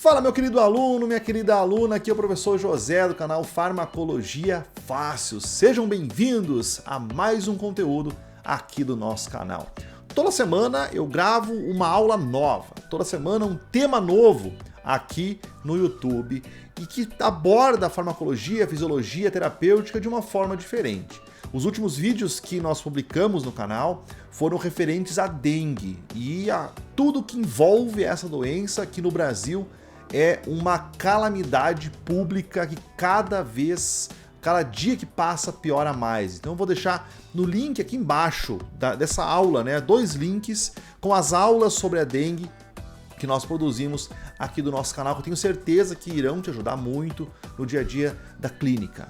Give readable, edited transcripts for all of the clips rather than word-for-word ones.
Fala, meu querido aluno, minha querida aluna, aqui é o professor José do canal Farmacologia Fácil. Sejam bem-vindos a mais um conteúdo aqui do nosso canal. Toda semana eu gravo uma aula nova, toda semana um tema novo aqui no YouTube e que aborda a farmacologia, a fisiologia, a terapêutica de uma forma diferente. Os últimos vídeos que nós publicamos no canal foram referentes à dengue e a tudo que envolve essa doença aqui no Brasil. É uma calamidade pública que cada dia que passa piora mais. Então eu vou deixar no link aqui embaixo dessa aula, né, 2 links com as aulas sobre a dengue que nós produzimos aqui do nosso canal, que eu tenho certeza que irão te ajudar muito no dia a dia da clínica.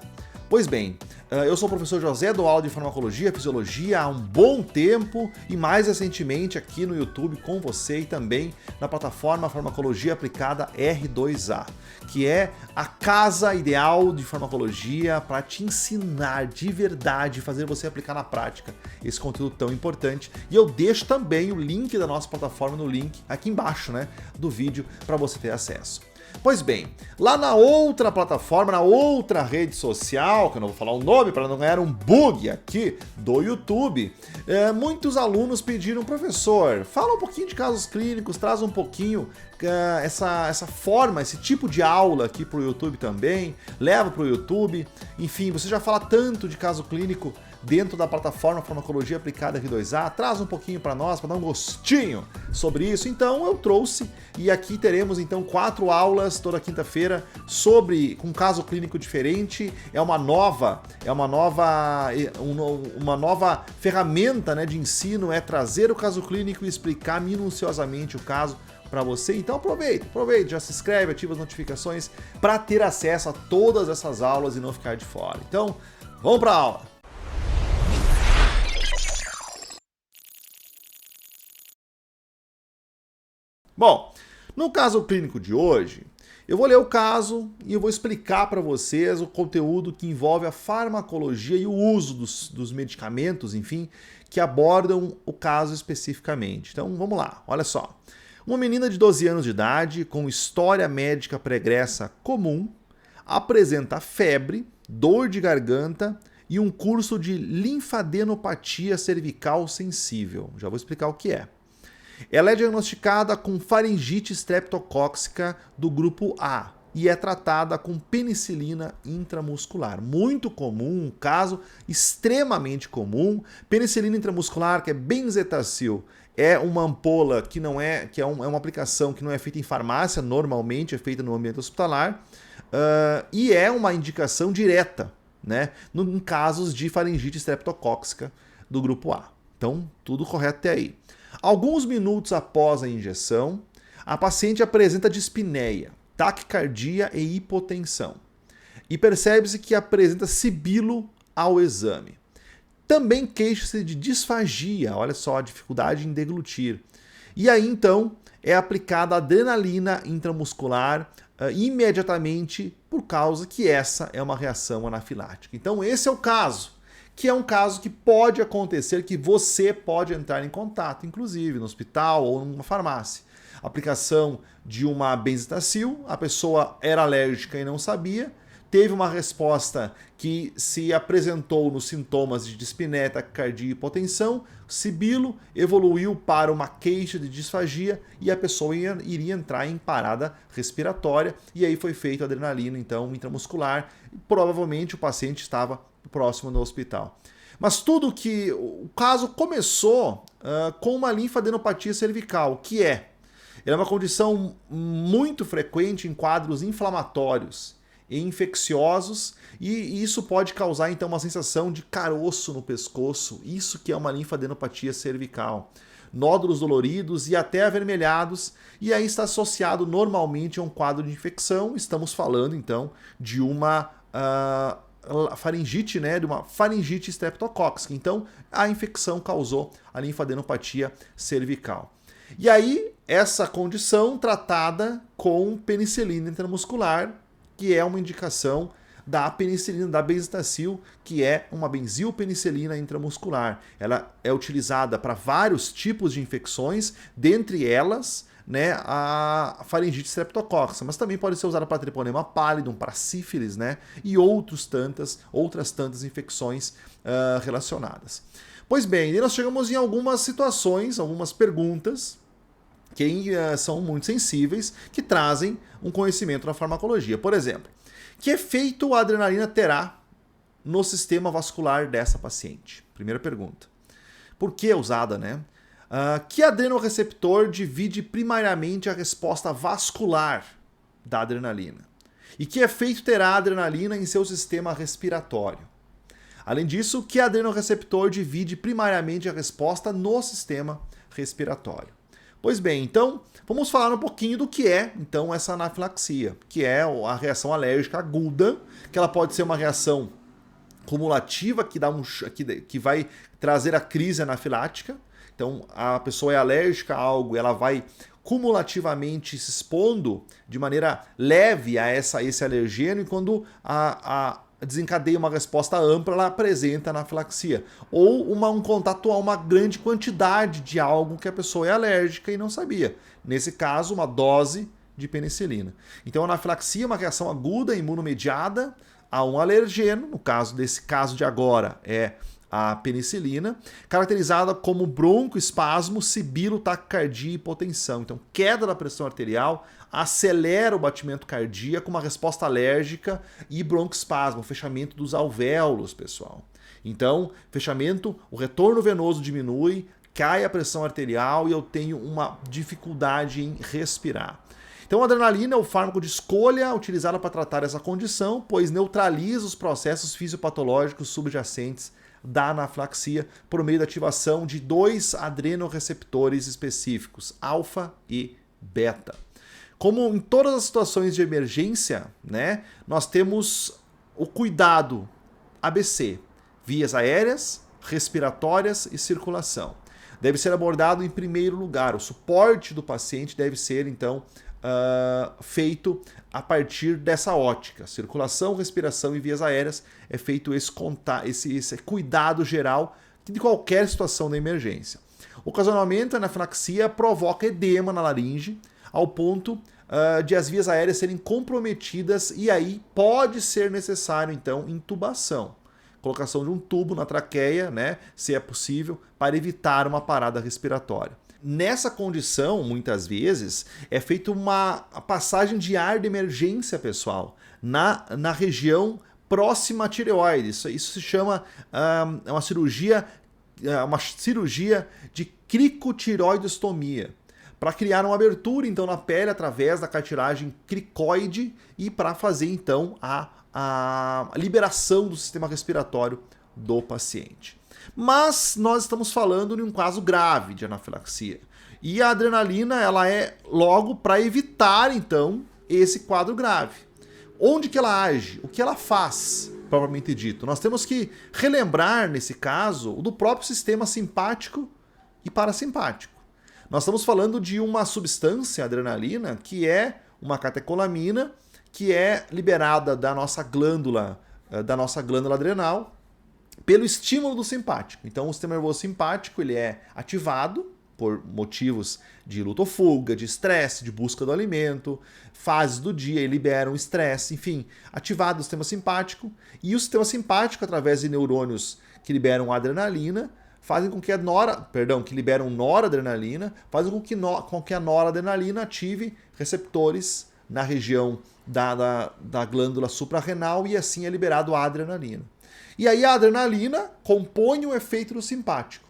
Pois bem, eu sou o professor José, dou aula de farmacologia e fisiologia há um bom tempo e mais recentemente aqui no YouTube com você e também na plataforma Farmacologia Aplicada R2A, que é a casa ideal de farmacologia para te ensinar de verdade, fazer você aplicar na prática esse conteúdo tão importante. E eu deixo também o link da nossa plataforma no link aqui embaixo, né, do vídeo para você ter acesso. Pois bem, lá na outra plataforma, na outra rede social, que eu não vou falar o nome para não ganhar um bug aqui do YouTube, muitos alunos pediram: professor, fala um pouquinho de casos clínicos, traz um pouquinho essa forma, esse tipo de aula aqui para o YouTube também, leva para o YouTube. Enfim, você já fala tanto de caso clínico dentro da plataforma Farmacologia Aplicada R2A, traz um pouquinho para nós, para dar um gostinho sobre isso. Então eu trouxe, e aqui teremos então 4 aulas toda quinta-feira com caso clínico diferente. É uma nova ferramenta, né, de ensino, é trazer o caso clínico e explicar minuciosamente o caso para você. Então aproveita, já se inscreve, ativa as notificações para ter acesso a todas essas aulas e não ficar de fora. Então, vamos para a aula. Bom, no caso clínico de hoje, eu vou ler o caso e eu vou explicar para vocês o conteúdo que envolve a farmacologia e o uso dos medicamentos, enfim, que abordam o caso especificamente. Então vamos lá, olha só. Uma menina de 12 anos de idade, com história médica pregressa comum, apresenta febre, dor de garganta e um curso de linfadenopatia cervical sensível. Já vou explicar o que é. Ela é diagnosticada com faringite streptocócica do grupo A e é tratada com penicilina intramuscular. Muito comum, um caso extremamente comum. Penicilina intramuscular, que é benzetacil, é uma ampola que é uma aplicação que não é feita em farmácia, normalmente é feita no ambiente hospitalar, e é uma indicação direta, né, em casos de faringite streptocócica do grupo A. Então, tudo correto até aí. Alguns minutos após a injeção, a paciente apresenta dispneia, taquicardia e hipotensão. E percebe-se que apresenta sibilo ao exame. Também queixa-se de disfagia, olha só, a dificuldade em deglutir. E aí então é aplicada adrenalina intramuscular imediatamente, por causa que essa é uma reação anafilática. Então esse é o caso, que é um caso que pode acontecer, que você pode entrar em contato, inclusive no hospital ou numa farmácia. Aplicação de uma benzetacil, a pessoa era alérgica e não sabia, teve uma resposta que se apresentou nos sintomas de dispneia, taquicardia e hipotensão, sibilo, evoluiu para uma queixa de disfagia e a pessoa iria entrar em parada respiratória, e aí foi feita a adrenalina então intramuscular, e provavelmente o paciente estava próximo do hospital. Mas o caso começou com uma linfadenopatia cervical, que é uma condição muito frequente em quadros inflamatórios e infecciosos, e isso pode causar então uma sensação de caroço no pescoço, isso que é uma linfadenopatia cervical. Nódulos doloridos e até avermelhados, e aí está associado normalmente a um quadro de infecção. Estamos falando então de uma faringite, né, de uma faringite streptocócica. Então, a infecção causou a linfadenopatia cervical. E aí, essa condição tratada com penicilina intramuscular, que é uma indicação da penicilina, da benzetacil, que é uma benzilpenicilina intramuscular. Ela é utilizada para vários tipos de infecções, dentre elas né, a faringite streptocócica, mas também pode ser usada para treponema pallidum, para sífilis, né, e outras tantas infecções relacionadas. Pois bem, nós chegamos em algumas situações, algumas perguntas que são muito sensíveis, que trazem um conhecimento na farmacologia. Por exemplo, que efeito a adrenalina terá no sistema vascular dessa paciente? Primeira pergunta. Por que é usada, né? Que adrenoreceptor divide primariamente a resposta vascular da adrenalina? E que efeito terá a adrenalina em seu sistema respiratório? Além disso, que adrenoreceptor divide primariamente a resposta no sistema respiratório? Pois bem, então, vamos falar um pouquinho do que é, então, essa anafilaxia, que é a reação alérgica aguda, que ela pode ser uma reação cumulativa, que vai trazer a crise anafilática. Então, a pessoa é alérgica a algo, ela vai cumulativamente se expondo de maneira leve a esse alergênio, e quando desencadeia uma resposta ampla, ela apresenta anafilaxia. Ou um contato a uma grande quantidade de algo que a pessoa é alérgica e não sabia. Nesse caso, uma dose de penicilina. Então, a anafilaxia é uma reação aguda, imunomediada, a um alergeno, no caso desse caso de agora é a penicilina, caracterizada como broncoespasmo, sibilo, taquicardia e hipotensão. Então, queda da pressão arterial, acelera o batimento cardíaco, uma resposta alérgica e broncoespasmo, fechamento dos alvéolos, pessoal. Então, fechamento, o retorno venoso diminui, cai a pressão arterial e eu tenho uma dificuldade em respirar. Então, a adrenalina é o fármaco de escolha utilizado para tratar essa condição, pois neutraliza os processos fisiopatológicos subjacentes da anafilaxia por meio da ativação de 2 adrenoreceptores específicos, alfa e beta. Como em todas as situações de emergência, né, nós temos o cuidado ABC, vias aéreas, respiratórias e circulação. Deve ser abordado em primeiro lugar. O suporte do paciente deve ser, então, feito a partir dessa ótica. Circulação, respiração e vias aéreas é feito esse cuidado geral de qualquer situação da emergência. Ocasionalmente, a anafilaxia provoca edema na laringe, ao ponto de as vias aéreas serem comprometidas, e aí pode ser necessário, então, intubação. Colocação de um tubo na traqueia, né, se é possível, para evitar uma parada respiratória. Nessa condição, muitas vezes, é feita uma passagem de ar de emergência, pessoal, na região próxima à tireoide. Isso se chama uma cirurgia de cricotireoidostomia, para criar uma abertura, então, na pele através da cartilagem cricoide e para fazer, então, a liberação do sistema respiratório do paciente. Mas nós estamos falando de um caso grave de anafilaxia. E a adrenalina, ela é logo para evitar, então, esse quadro grave. Onde que ela age? O que ela faz, propriamente dito? Nós temos que relembrar, nesse caso, do próprio sistema simpático e parasimpático. Nós estamos falando de uma substância, a adrenalina, que é uma catecolamina, que é liberada da nossa glândula adrenal, pelo estímulo do simpático. Então, o sistema nervoso simpático ele é ativado por motivos de luta ou fuga, de estresse, de busca do alimento, fases do dia liberam estresse, enfim, ativado o sistema simpático. E o sistema simpático, através de neurônios que liberam adrenalina, fazem com que que liberam noradrenalina, fazem com que a noradrenalina ative receptores na região da glândula suprarrenal, e assim é liberado a adrenalina. E aí a adrenalina compõe o efeito do simpático.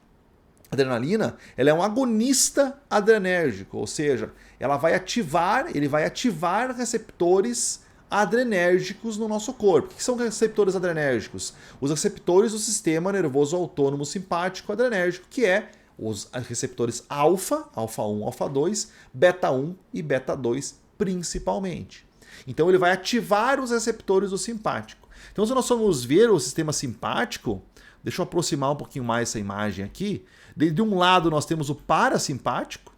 A adrenalina, ela é um agonista adrenérgico, ou seja, ele vai ativar receptores adrenérgicos no nosso corpo. O que são receptores adrenérgicos? Os receptores do sistema nervoso autônomo simpático adrenérgico, que é os receptores alfa 1, alfa 2, beta 1 e beta 2 principalmente. Então ele vai ativar os receptores do simpático. Então, se nós formos ver o sistema simpático, deixa eu aproximar um pouquinho mais essa imagem aqui. De um lado nós temos o parasimpático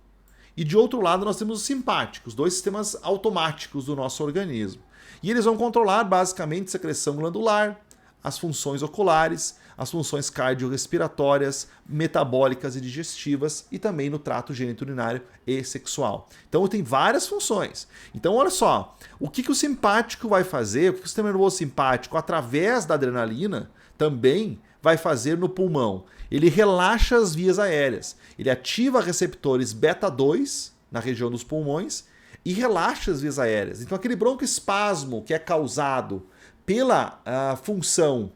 e de outro lado nós temos o simpático, os dois sistemas automáticos do nosso organismo. E eles vão controlar basicamente a secreção glandular, as funções oculares, as funções cardiorrespiratórias, metabólicas e digestivas e também no trato geniturinário e sexual. Então tem várias funções. Então olha só, o que o simpático vai fazer, o que o sistema nervoso simpático, através da adrenalina, também vai fazer no pulmão? Ele relaxa as vias aéreas, ele ativa receptores beta-2 na região dos pulmões e relaxa as vias aéreas. Então aquele broncoespasmo que é causado pela função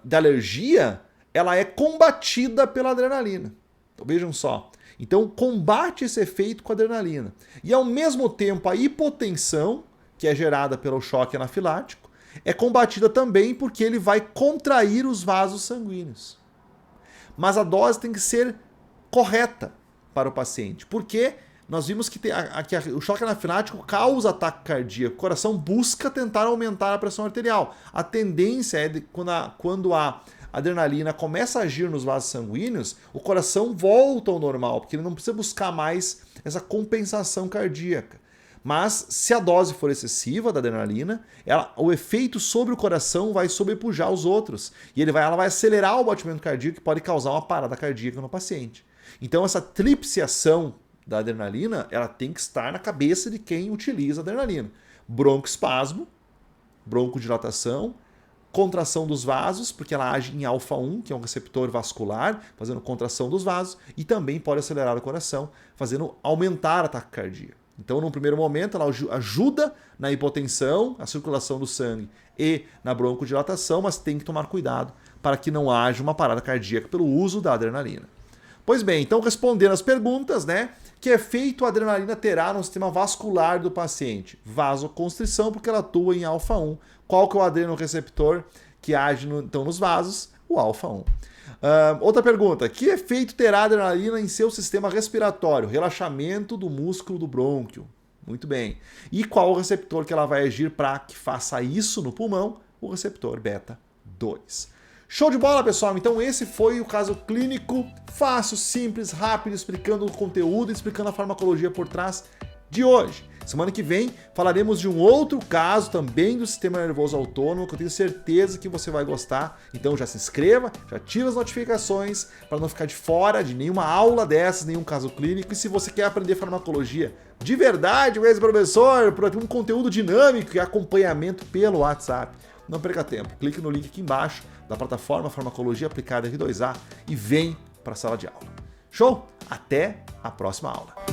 da alergia, ela é combatida pela adrenalina. Então vejam só. Então combate esse efeito com a adrenalina. E ao mesmo tempo a hipotensão, que é gerada pelo choque anafilático, é combatida também porque ele vai contrair os vasos sanguíneos. Mas a dose tem que ser correta para o paciente. Porque nós vimos que o choque anafilático causa ataque cardíaco. O coração busca tentar aumentar a pressão arterial. A tendência é de quando a adrenalina começa a agir nos vasos sanguíneos, o coração volta ao normal, porque ele não precisa buscar mais essa compensação cardíaca. Mas se a dose for excessiva da adrenalina, o efeito sobre o coração vai sobrepujar os outros. E ela vai acelerar o batimento cardíaco que pode causar uma parada cardíaca no paciente. Então essa tripsiação da adrenalina, ela tem que estar na cabeça de quem utiliza a adrenalina. Broncoespasmo, broncodilatação, contração dos vasos, porque ela age em alfa-1, que é um receptor vascular, fazendo contração dos vasos, e também pode acelerar o coração, fazendo aumentar o ataque cardíaco. Então, num primeiro momento, ela ajuda na hipotensão, a circulação do sangue e na broncodilatação, mas tem que tomar cuidado para que não haja uma parada cardíaca pelo uso da adrenalina. Pois bem, então respondendo as perguntas, né? Que efeito a adrenalina terá no sistema vascular do paciente? Vasoconstrição, porque ela atua em alfa-1. Qual que é o adrenoreceptor que age então nos vasos? O alfa-1. Outra pergunta, que efeito terá a adrenalina em seu sistema respiratório? Relaxamento do músculo do brônquio. Muito bem. E qual o receptor que ela vai agir para que faça isso no pulmão? O receptor beta-2. Show de bola, pessoal! Então esse foi o caso clínico, fácil, simples, rápido, explicando o conteúdo e explicando a farmacologia por trás de hoje. Semana que vem falaremos de um outro caso também do sistema nervoso autônomo, que eu tenho certeza que você vai gostar. Então já se inscreva, já ative as notificações para não ficar de fora de nenhuma aula dessas, nenhum caso clínico. E se você quer aprender farmacologia de verdade, o ex-professor, por um conteúdo dinâmico e acompanhamento pelo WhatsApp, não perca tempo. Clique no link aqui embaixo da plataforma Farmacologia Aplicada R2A e vem para a sala de aula. Show? Até a próxima aula.